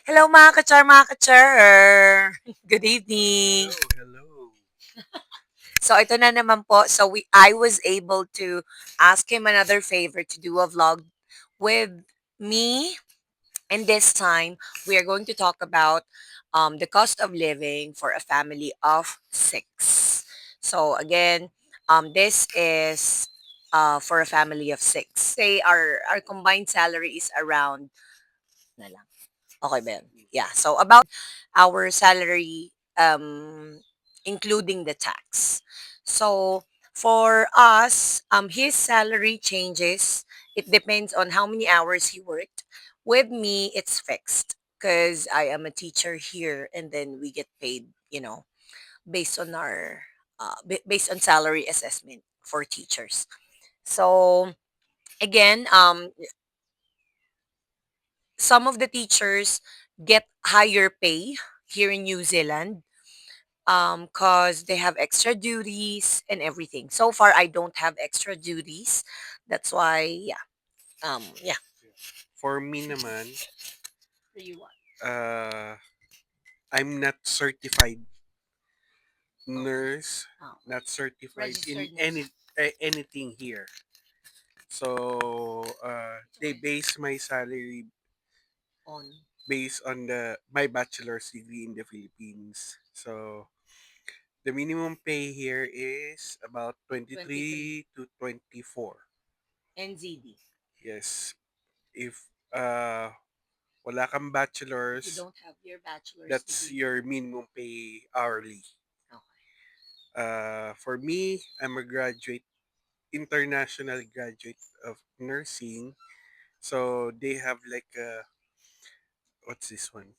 Hello mga ka-char! Good evening! Hello, hello. So ito na naman po. I was able to ask him another favor to do a vlog with me. And this time, we are going to talk about the cost of living for a family of six. So again, this is for a family of six. Say our combined salary is around na lang. Okay ba yun? Yeah. So about our salary, including the tax. So for us, his salary changes. It depends on how many hours he worked. With me, it's fixed because I am a teacher here, and then we get paid, based on our based on salary assessment for teachers. So again, some of the teachers get higher pay here in New Zealand cause they have extra duties and everything. So far I don't have extra duties. That's why yeah. For me naman, For you what? uh, I'm not certified nurse, Oh, not certified in registered nurse. anything here. So It's they okay. base my salary On based on the my bachelor's degree in the Philippines. So the minimum pay here is about 23 23 to 24. NZD. Yes. If wala kang If you bachelor's, don't have your bachelor's that's degree. your minimum pay hourly. Okay. For me, I'm a international graduate of nursing. So they have like what's this one?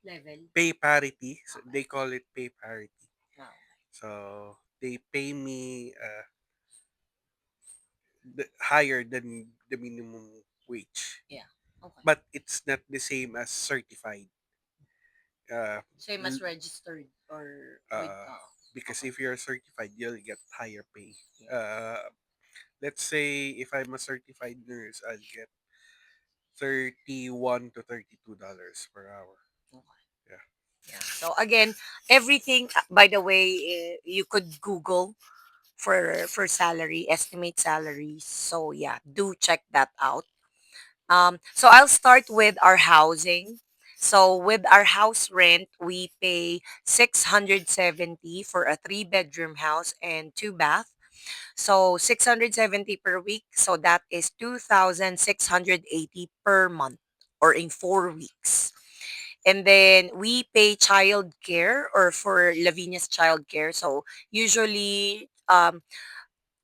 Level. Pay parity. So Okay. they call it pay parity. Oh, So they pay me higher than the minimum wage, yeah. Okay. but it's not the same as certified. Uh, Same as l- registered or with uh, because okay. if you're certified, you'll get higher pay. Yeah. Let's say if I'm a certified nurse, I'll get 31 to $32 per hour. Okay. Yeah. Yeah. So again, everything. By the way, you could Google for salary, estimate salaries. So yeah, do check that out. So I'll start with our housing. So with our house rent, we pay 670 for a three-bedroom house and two bath. So 670 per week. So that is 2,680 per month or in 4 weeks. And then we pay child care or for Lavinia's child care. So usually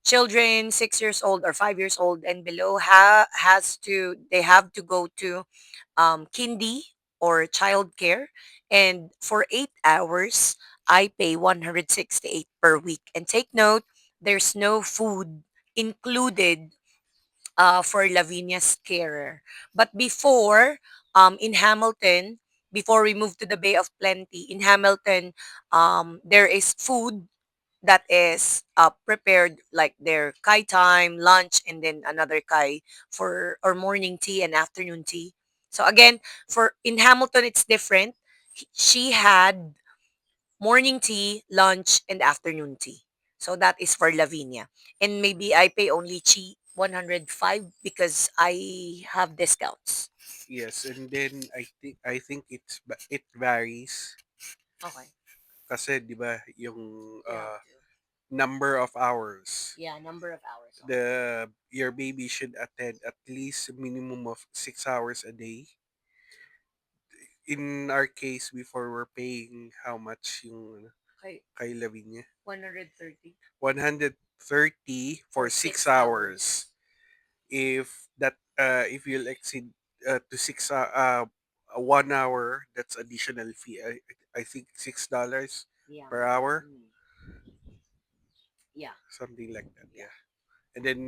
children 6 years old or 5 years old and below they have to go to kindy or child care. And for 8 hours, I pay 168 per week. And take note, there's no food included for Lavinia's carer. But before, in Hamilton, before we moved to the Bay of Plenty, in Hamilton, there is food that is prepared like their kai time, lunch, and then another kai for or morning tea and afternoon tea. So again, for in Hamilton, it's different. She had morning tea, lunch, and afternoon tea. So that is for Lavinia. And maybe I pay only 105 because I have discounts. Yes, and then I think it varies Okay. kasi 'di ba yung You have to. number of hours. Yeah, number of hours. Okay. Your baby should attend at least a minimum of 6 hours a day. In our case, before we're paying how much yung Okay. kay Lavinia? 130 130 for for six 6 hours. hours. If you'll exceed to 1 hour, that's additional fee. I think $6 Yeah. per hour, Mm. Yeah. something like that. Yeah. Yeah, and then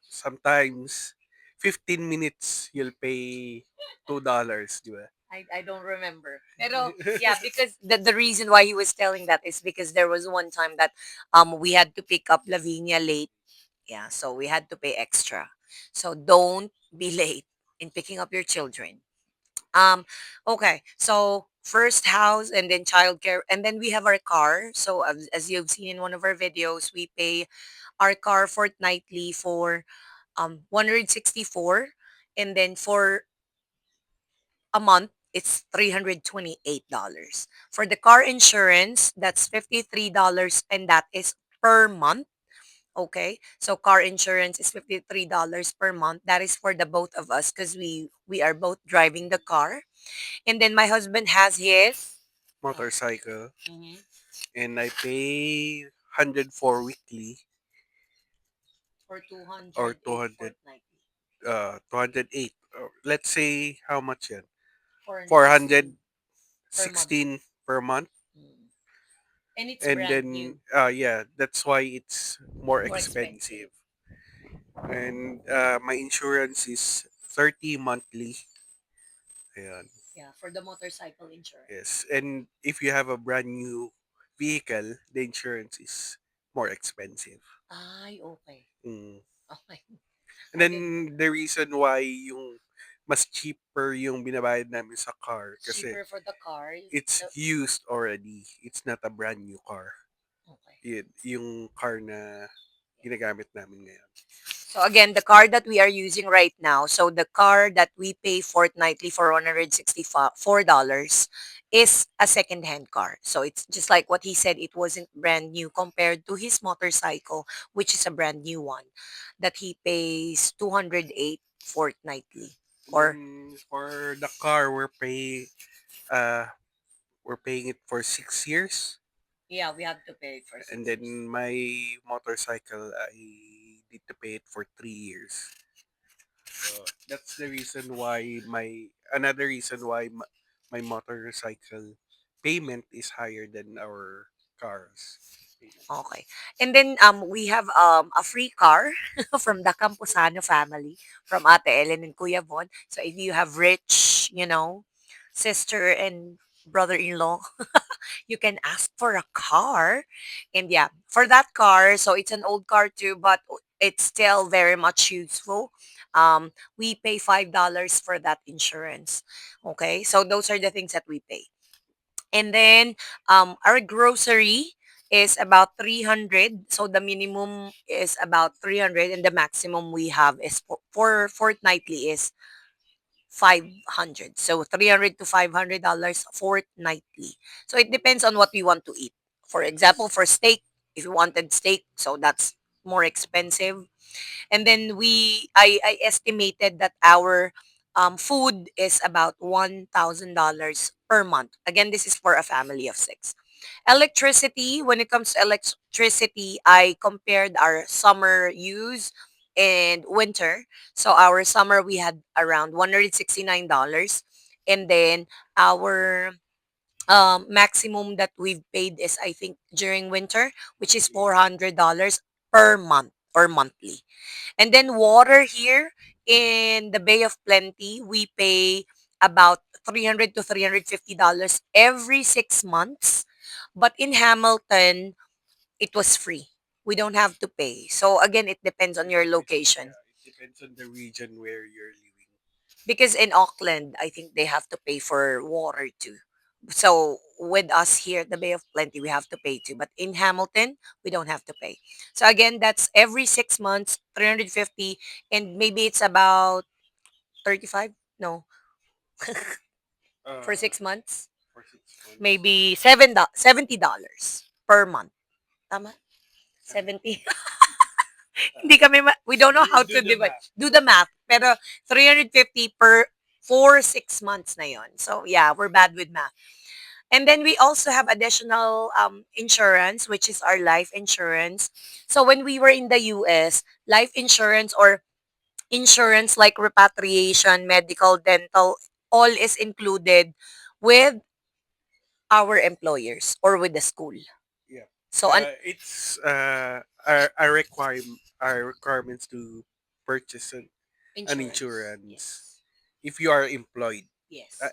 sometimes 15 minutes you'll pay $2, di ba? I don't remember. Pero yeah, because the reason why he was telling that is because there was one time that we had to pick up Lavinia late. Yeah, so we had to pay extra. So don't be late in picking up your children. Um, okay. So first house and then childcare and then we have our car. So as you've seen in one of our videos, we pay our car fortnightly for 164, and then for a month it's $328. For the car insurance, that's $53 and that is per month. Okay, so car insurance is $53 per month. That is for the both of us because we are both driving the car. And then my husband has his Motorcycle, mhm, and I pay 104 weekly for or 208 200 fortnightly. 208. Let's say how much yan? 416 per month. 416 per month. Mm. And it's And brand then new, yeah, that's why it's more more expensive. expensive. And my insurance is 30 monthly. Ayan. Yeah, for the motorcycle insurance. Yes. And if you have a brand new vehicle, the insurance is more expensive. Ay, okay. Mm. Okay. And I then didn't know that. the reason why yung mas cheaper yung binabayad namin sa car It's kasi cheaper for the car. it's used already. It's not a brand new car. Okay. Yung car na ginagamit namin ngayon. So again, the car that we are using right now, so the car that we pay fortnightly for $164 is a second-hand car. So it's just like what he said, it wasn't brand new compared to his motorcycle, which is a brand new one that he pays 208 fortnightly. And Or then for the car, uh we're paying it for 6 years. yeah, we have to pay for And 6 years. then my motorcycle, I need to pay it for 3 years. So that's the reason why another reason why my motorcycle payment is higher than our cars payments. Okay. And then we have a free car from the Camposano family, from Ate Ellen and Kuya Von. So if you have rich, sister and brother-in-law, you can ask for a car. And yeah, for that car, so it's an old car too, but it's still very much useful. We pay $5 for that insurance. Okay, so those are the things that we pay. And then our grocery is about 300. So the minimum is about 300 and the maximum we have is for fortnightly is 500. So 300 to $500 fortnightly. So it depends on what we want to eat. For example, for steak, if you wanted steak, so that's more expensive. And then I estimated that our food is about $1,000 per month. Again, this is for a family of six. Electricity, when it comes to electricity, I compared our summer use and winter. So our summer, we had around $169. And then our maximum that we've paid is, I think, during winter, which is $400 per month or monthly. And then water here in the Bay of Plenty, we pay about 300 to $350 every 6 months. But in Hamilton, it was free. We don't have to pay. So again, it depends on your location. Yeah, it depends on the region where you're living. Because in Auckland, I think they have to pay for water too. So with us here at the Bay of Plenty, we have to pay too. But in Hamilton, we don't have to pay. So again, that's every 6 months, 350, and maybe it's about 35. No, for Uh, 6 months, for 6 months. maybe $70 per month. Tama? 70. Hindi kami, we don't know how Do to the divide. math. Do the math. Pero 350 for 6 months na yon. So yeah, we're bad with math. And then we also have additional insurance, which is our life insurance. So when we were in the US, life insurance or insurance like repatriation, medical, dental, all is included with our employers or with the school. Yeah. So an It's our requirements to purchase an insurance. insurance Yes. if you are employed. I, Yes. I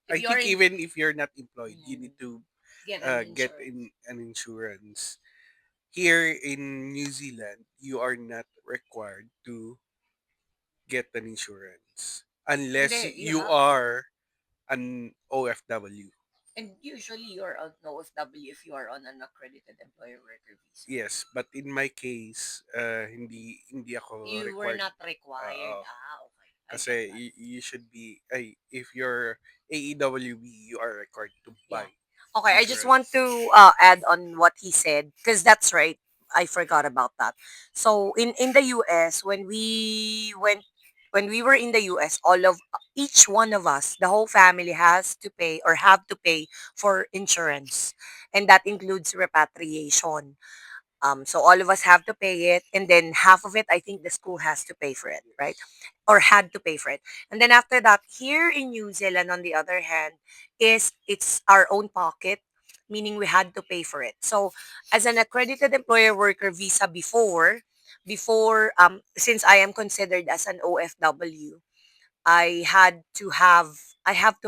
If I you are think in, even if you're not employed, you mm, need to get an get insurance. in an insurance. Here in New Zealand, you are not required to get an insurance unless Hindi, you you have to. are. an OFW. And usually you're on OFW if you are on an accredited employer worker visa. Yes, but in my case, hindi ako You were required. not required. Oo. Okay. I Kasi get that. you should be, ay, if you're AEWB, you are required to Yeah. buy Okay, I just want insurance. to add on what he said because that's right. I forgot about that. So in the US, when we were in the US, all of each one of us, the whole family has to pay or have to pay for insurance, and that includes repatriation. So all of us have to pay it, and then half of it, I think the school has to pay for it, right? Yes. Or had to pay for it. And then after that, here in New Zealand, on the other hand, is it's our own pocket, meaning we had to pay for it. So as an accredited employer worker visa since I am considered as an OFW, I have to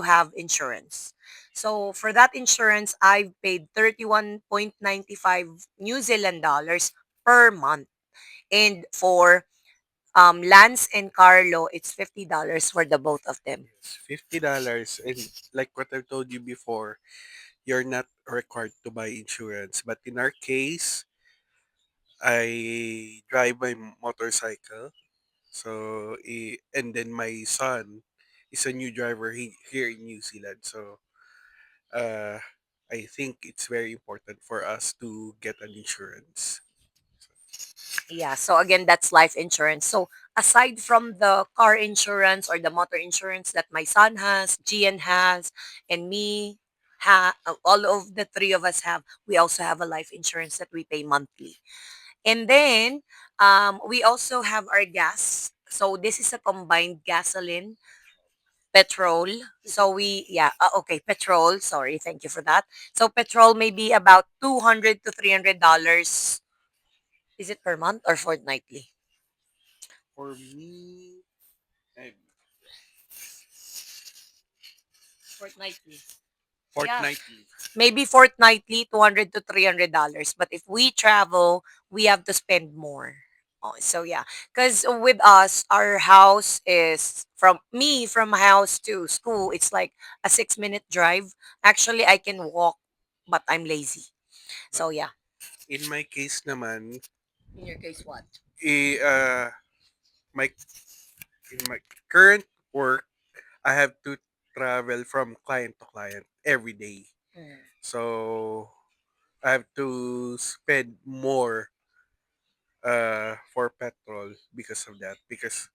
have insurance. So for that insurance, I've paid 31.95 New Zealand dollars per month. And for Lance and Carlo, it's $50 for the both of them. Yes, $50. And like what I told you before, you're not required to buy insurance. But in our case, I drive my motorcycle. So, and then my son is a new driver here in New Zealand. So, uh, I think it's very important for us to get an insurance. Yeah, so again, that's life insurance. So aside from the car insurance or the motor insurance that my son has, Gian has, and me, all of the three of us have, we also have a life insurance that we pay monthly. And then we also have our gas. So this is a combined gasoline, petrol. So okay, petrol. Sorry, thank you for that. So petrol may be about $200 to $300. Is it per month or fortnightly? For me, eh, Fortnightly. Yeah. fortnightly. Maybe fortnightly, $200 to $300. But if we travel, we have to spend more. Oh, so yeah, because with us, our house is from my house to school. It's like a 6 minute drive. Actually, I can walk, but I'm lazy. But So yeah. in my case naman, In your case, what? eh, my in my current work, I have to travel from client to client every day. Mm. So I have to spend more for petrol because of that. Because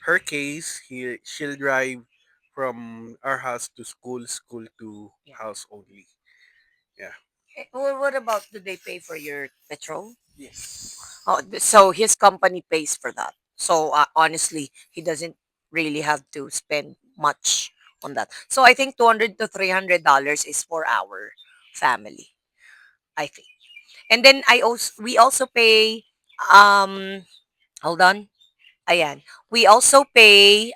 her case, she'll drive from our house to school, school to Yeah. house only. Yeah. What about, do they pay for your petrol? Yes. Oh, so his company pays for that. So honestly, he doesn't really have to spend much on that. So I think $200 to $300 is for our family, I think. And then we also pay um hold on. Ayan. We also pay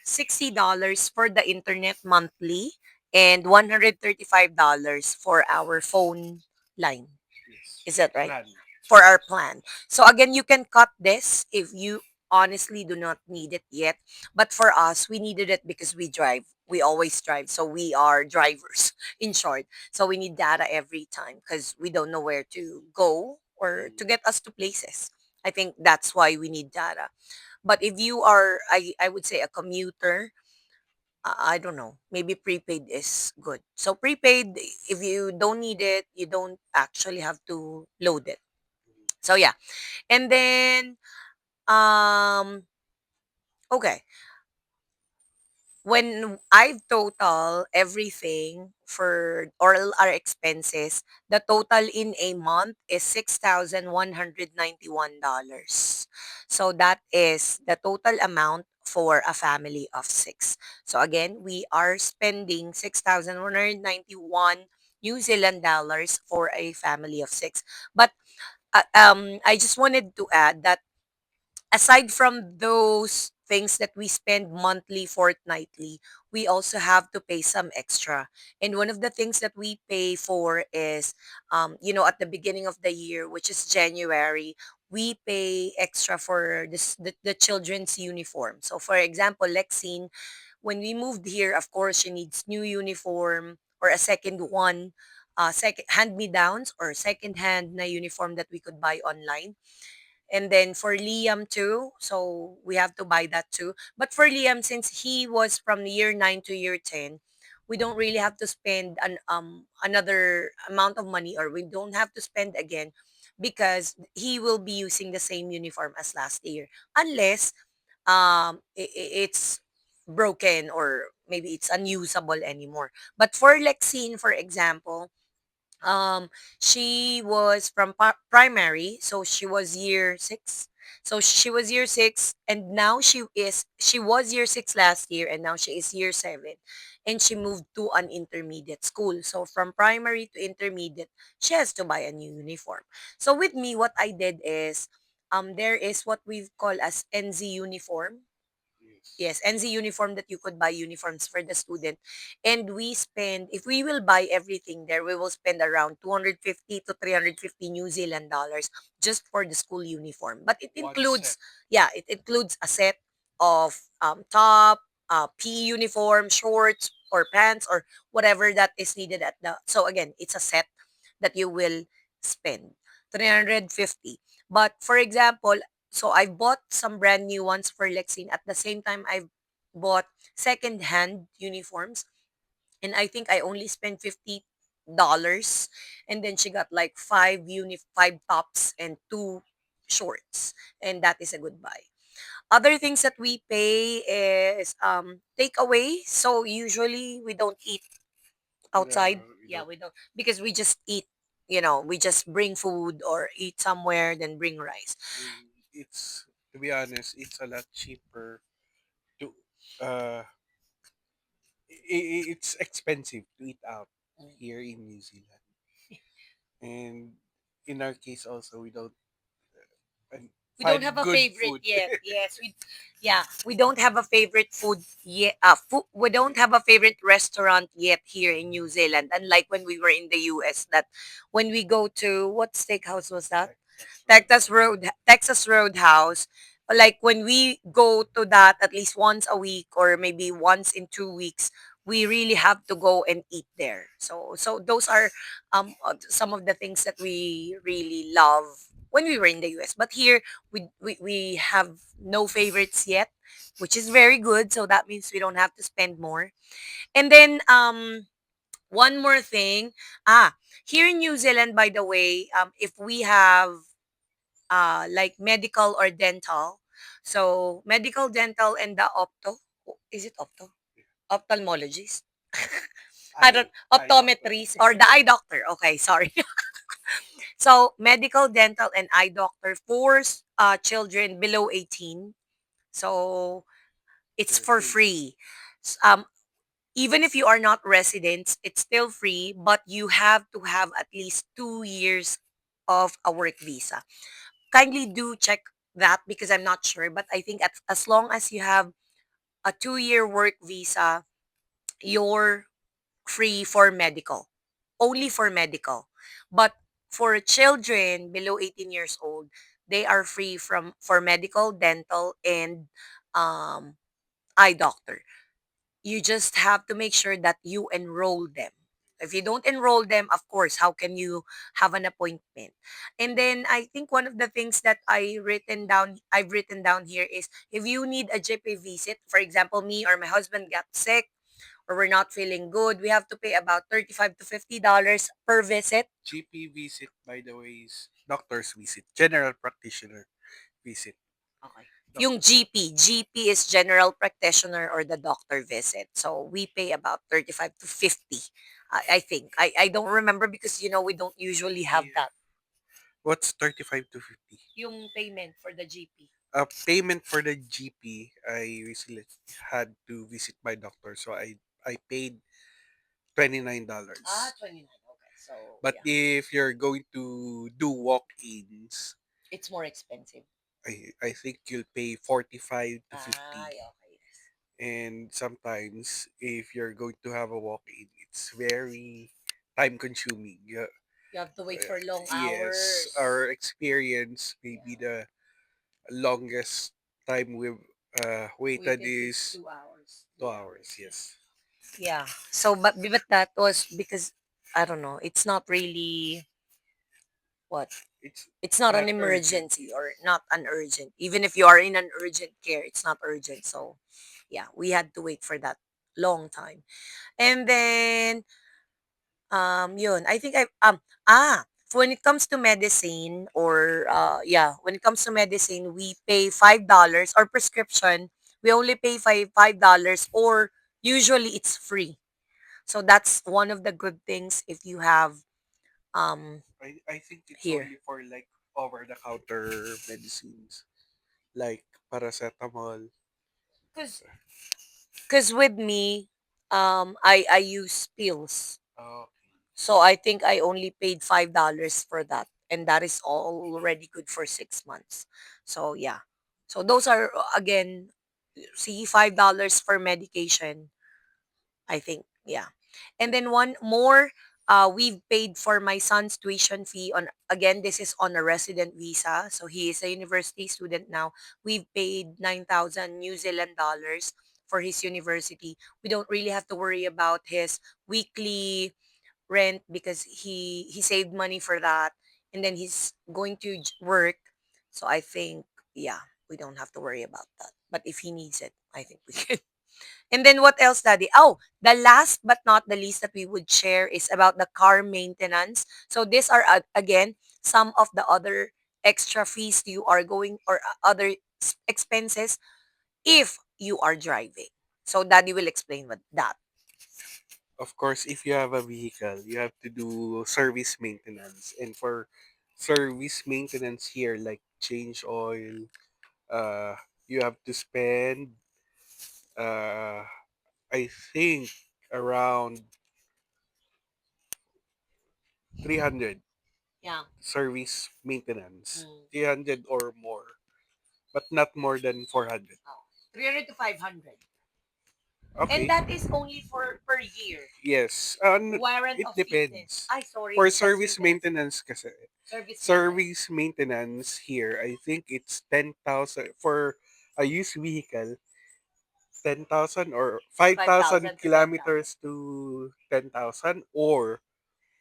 $60 for the internet monthly and $135 for our phone line. Yes. Is that right? Plan. For our plan. So again, you can cut this if you honestly do not need it yet. But for us, we needed it because we drive. We always drive. So we are drivers, in short. So we need data every time because we don't know where to go or to get us to places. I think that's why we need data. But if you are, I would say, a commuter, I don't know. Maybe prepaid is good. So prepaid, if you don't need it, you don't actually have to load it. So yeah. And then okay, when I total everything for all our expenses, the total in a month is $6,191. So that is the total amount for a family of six. So again, we are spending 6,191 New Zealand dollars for a family of six. But I just wanted to add that aside from those things that we spend monthly, fortnightly, we also have to pay some extra. And one of the things that we pay for is, at the beginning of the year, which is January, we pay extra for the children's uniform. So, for example, Lexine, when we moved here, of course, she needs new uniform or a second one, second hand me downs or second hand na uniform that we could buy online. And then for Liam too, so we have to buy that too. But for Liam, since he was from year 9 to year 10, we don't really have to spend another amount of money, or we don't have to spend again because he will be using the same uniform as last year, unless it's broken or maybe it's unusable anymore. But for Lexine, for example, um she was from primary, so she was year 6. So she was year 6, and now she was year 6 last year, and now she is year 7, and she moved to an intermediate school. So from primary to intermediate, she has to buy a new uniform. So with me, what I did is, there is what we call as NZ uniform. Yes. Yes, NZ uniform, that you could buy uniforms for the student. And we spend, if we will buy everything there, we will spend around 250 to 350 New Zealand dollars just for the school uniform. But it One set. includes, yeah, it includes a set of top, PE uniform, shorts, or pants, or whatever that is needed at the. So again, it's a set that you will spend 350. But for example, so I bought some brand new ones for Lexine. At the same time, I've bought second-hand uniforms, and I think I only spent $50. And then she got like five tops and two shorts, and that is a good buy. Other things that we pay is takeaway. So usually we don't eat No, outside. we Yeah, don't. we don't, because we just eat. We just bring food or eat somewhere, then bring rice. It's, to be honest, it's a lot cheaper to uh it's expensive to eat out here in New Zealand. And in our case also, we don't uh, We don't have find a good favorite food. yet. Yes, we don't have a favorite food yet. We don't have a favorite restaurant yet here in New Zealand. Unlike when we were in the US, that when we go to, what steakhouse was that? Texas Roadhouse. Like when we go to that at least once a week or maybe once in 2 weeks, we really have to go and eat there. So those are some of the things that we really love when we were in the US. But here we have no favorites yet, which is very good. So that means we don't have to spend more. And then one more thing. Here in New Zealand, by the way, if we have like medical or dental. So medical, dental, and the is it opto? Ophthalmologist. I don't, Eye doctor. optometrist or the eye doctor. Okay, sorry. So medical, dental, and eye doctor for children below 18. So it's They're for free. free. Even if you are not residents, it's still free, but you have to have at least 2 years of a work visa. Kindly do check that because I'm not sure, but I think as long as you have a 2-year work visa, you're free for medical, only for medical. But for children below 18 years old, they are free from for medical, dental, and um, eye doctor. You just have to make sure that you enroll them. If you don't enroll them, of course, how can you have an appointment? And then I think one of the things that I've written down here is, if you need a GP visit, for example, me or my husband got sick or we're not feeling good, we have to pay about $35 to $50 per visit. GP visit, by the way, is doctor's visit, general practitioner visit. Okay. Yung Doctor. GP is general practitioner or the doctor visit. So we pay about 35 to 50. I think. I don't remember because we don't usually have Yeah. that. What's 35 to 50? Yung payment for the GP. Payment for the GP, I recently had to visit my doctor, so I paid $29. 29. Okay. So, But yeah. if you're going to do walk-ins, It's more expensive. I think you'll pay 45 to 50. Okay. Yes. And sometimes if you're going to have a walk-in, it's very time consuming. Yeah, You have to wait for long yes, hours. our experience, maybe Yeah. the longest time we've waited Waited is is 2 hours. 2 hours, yes. Yeah. So, but that was because I don't know. It's not really what. It's It's not an not urgent. emergency or not an urgent. Even if you are in an urgent care, it's not urgent. So, yeah, we had to wait for that long time. And then yun, I think when it comes to medicine or yeah, when it comes to medicine, we pay $5 or prescription, we only pay $5 or usually it's free. So that's one of the good things if you have um I think it's here. only for like over the counter medicines like paracetamol. Cause, cause with me, I use pills. Oh, So I think I only paid $5 for that. And that is already good for 6 months. So yeah. So those are again, see $5 for medication, I think. Yeah. And then one more, we've paid for my son's tuition fee on again, this is on a resident visa. So he is a university student now. We've paid 9,000 New Zealand dollars for his university. We don't really have to worry about his weekly rent because he saved money for that, and then he's going to work. So I think, yeah, we don't have to worry about that, but if he needs it, I think we can. And then what else, Daddy? Oh, the last but not the least that we would share is about the car maintenance. So these are again some of the other extra fees you are going or other expenses if you are driving. So Daddy will explain what that. of course, if you have a vehicle, you have to do service maintenance. And for service maintenance here, like change oil, uh, you have to spend, uh, I think, around 300 Yeah. service maintenance. Mm. 300 or more, but not more than 400. Oh, 300 to 500. And Okay. that is only for per year. Yes. Warrant It of fitness. depends. Ay, sorry, For that's service maintenance. maintenance kasi, Service maintenance. service maintenance here, I think it's 10,000 for a used vehicle, 10,000 or 5,000 5,000 to 10,000. kilometers to 10,000 or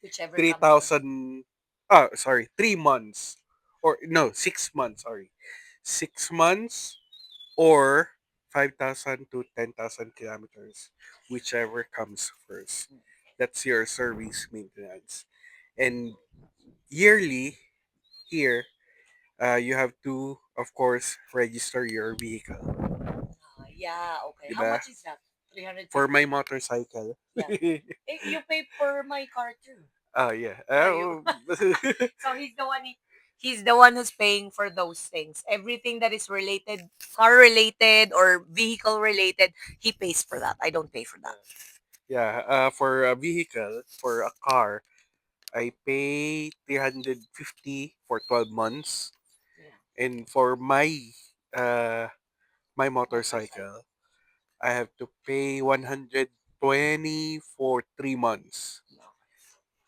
Whichever comes first. 3,000, sorry, 3 months or no, 6 months, sorry. 6 months or 5,000 to 10,000 kilometers, whichever comes first. That's your service maintenance. And yearly, here, you have to, of course, register your vehicle. Yeah, okay. How Diba? much is that? For my 350? motorcycle. Yeah. You pay for my car too. Oh, yeah. For you. So he's the one who's paying for those things. Everything that is related, car related or vehicle related, he pays for that. I don't pay for that. Yeah, for a vehicle, for a car, I pay 350 for 12 months. Yeah. And for uh my Motorcycle. motorcycle, I have to pay 120 for 3 months. No.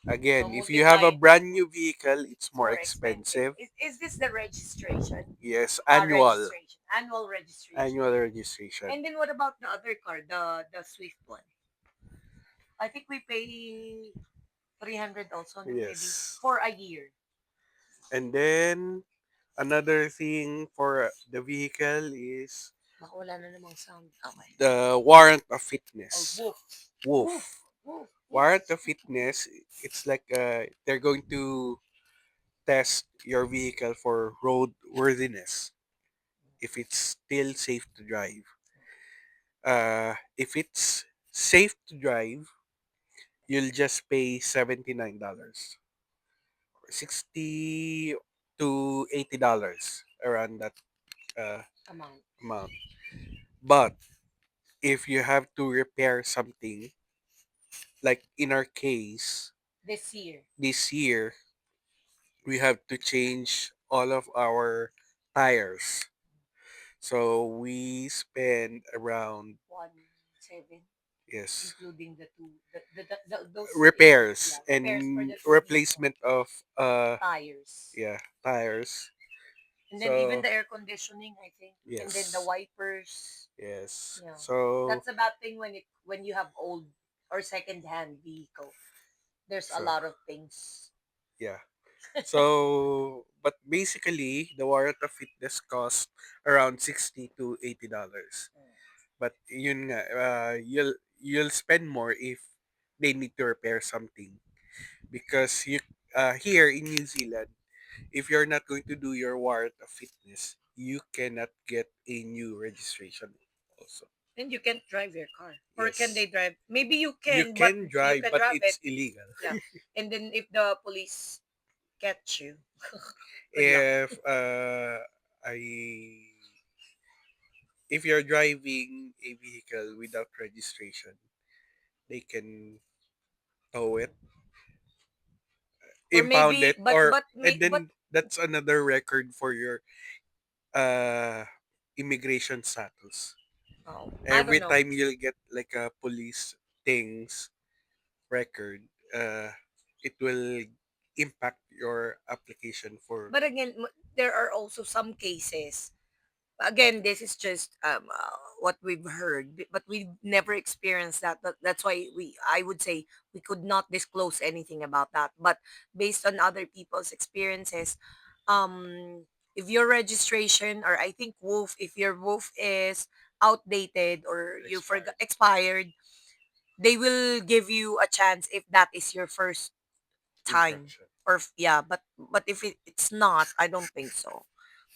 So Again, if you have a multiply, brand new vehicle, it's it's more more expensive. expensive. Is this the registration? Yes, Registration, annual registration. annual registration. And then what about the other car, the Swift one? I think we pay 300 also, no? Maybe Yes. for a year. And then another thing for the vehicle is Baka wala na namang sound. Okay. the warrant of Oh, fitness. woof, woof, Woof. woof, woof. Warrant of fitness, it's like they're going to test your vehicle for road worthiness if it's still safe to drive. If it's safe to drive, you'll just pay $79, 60 to $80 around that uh, Amount. amount. But if you have to repair something, like in our case, This year. this year, we have to change all of our tires. So we spend around, 1.7, yes, including the two, those two, repairs yeah, repairs for and the two vehicles. replacement of Tires. yeah, tires. And then even So the air conditioning, I think, and then the yes, wipers. yes. Yeah, So that's a bad thing when you have old or second hand vehicle. There's a so lot of things. yeah. So but basically the warrant of fitness cost around $60 to $80. But yun nga, you'll spend more if they need to repair something because you here in New Zealand, if you're not going to do your warrant of fitness, you cannot get a new registration also. And you can't drive your car. Or can Yes. they drive? Maybe you You can, but can you drive can but drive it. it's illegal. Yeah. And then if the police catch you, good luck. If I if you're driving a vehicle without registration, they can tow it, Or impound maybe, it, or and but then that's another record for your uh immigration status. oh, I don't Every know. time you'll get like a police things record, it will impact your application for But again, there are also some cases. Again, this is just what we've heard, but we've never experienced that. That's why I would say we could not disclose anything about that. But based on other people's experiences, if your registration, or I think Wolf, if your Wolf is outdated or you forgot expired expired, they will give you a chance if that is your first time. infraction. Or yeah, but if it's not, I don't think so,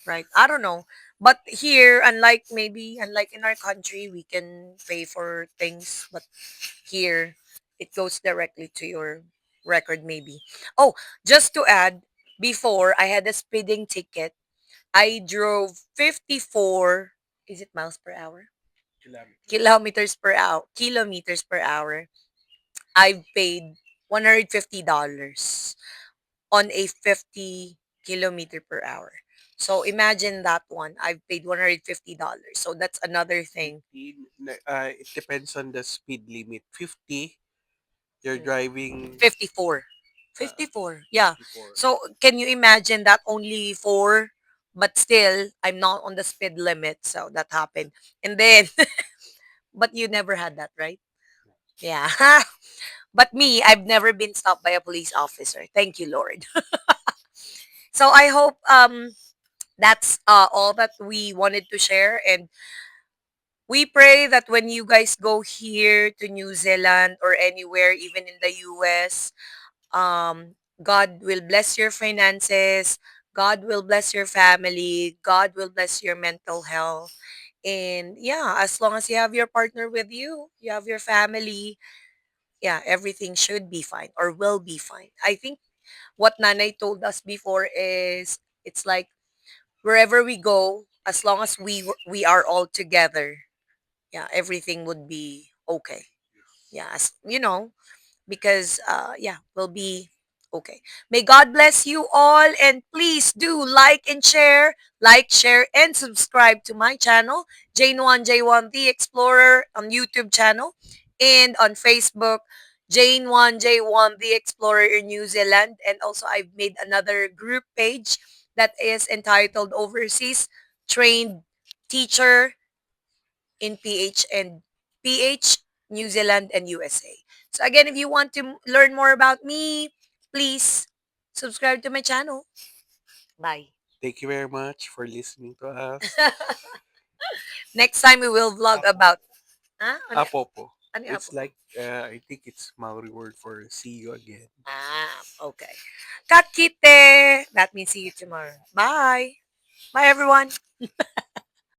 right? I don't know. But here, unlike in our country, we can pay for things, but here it goes directly to your record maybe. Oh, just to add, before I had a speeding ticket, I drove 54, is it miles per hour? Kilometers. Kilometers per hour. I've paid $150 on a 50 kilometer per hour. So imagine that one. I've paid $150. So that's another thing. 15, it depends on the speed limit. 50, you're Mm. driving 54. uh, 54. Yeah. 54. So can you imagine that only four, but still I'm not on the speed limit. So that happened. And then, but you never had that, right? Yeah. But me, I've never been stopped by a police officer. Thank you, Lord. So I hope that's all that we wanted to share, and we pray that when you guys go here to New Zealand or anywhere, even in the US, God will bless your finances, God will bless your family, God will bless your mental health. And yeah, as long as you have your partner with you, you have your family, yeah, everything should be fine or will be fine. I think what Nanay told us before is it's like wherever we go, as long as we are all together, yeah, everything would be okay. Yes. Yes, because yeah, we'll be okay. May God bless you all, and please do like, share, and subscribe to my channel, Jane1J1 The Explorer on YouTube channel, and on Facebook, Jane1J1 The Explorer in New Zealand. And also I've made another group page that is entitled Overseas Trained Teacher in PH, New Zealand, and USA. So again, if you want to learn more about me, please subscribe to my channel. Bye. Thank you very much for listening to us. Next time we will vlog about Apopo. ano, Apopo. ano yung It's apopo? like, I think it's Maori word for see you again. Okay. Kakite. That means see you tomorrow. Bye. Bye everyone.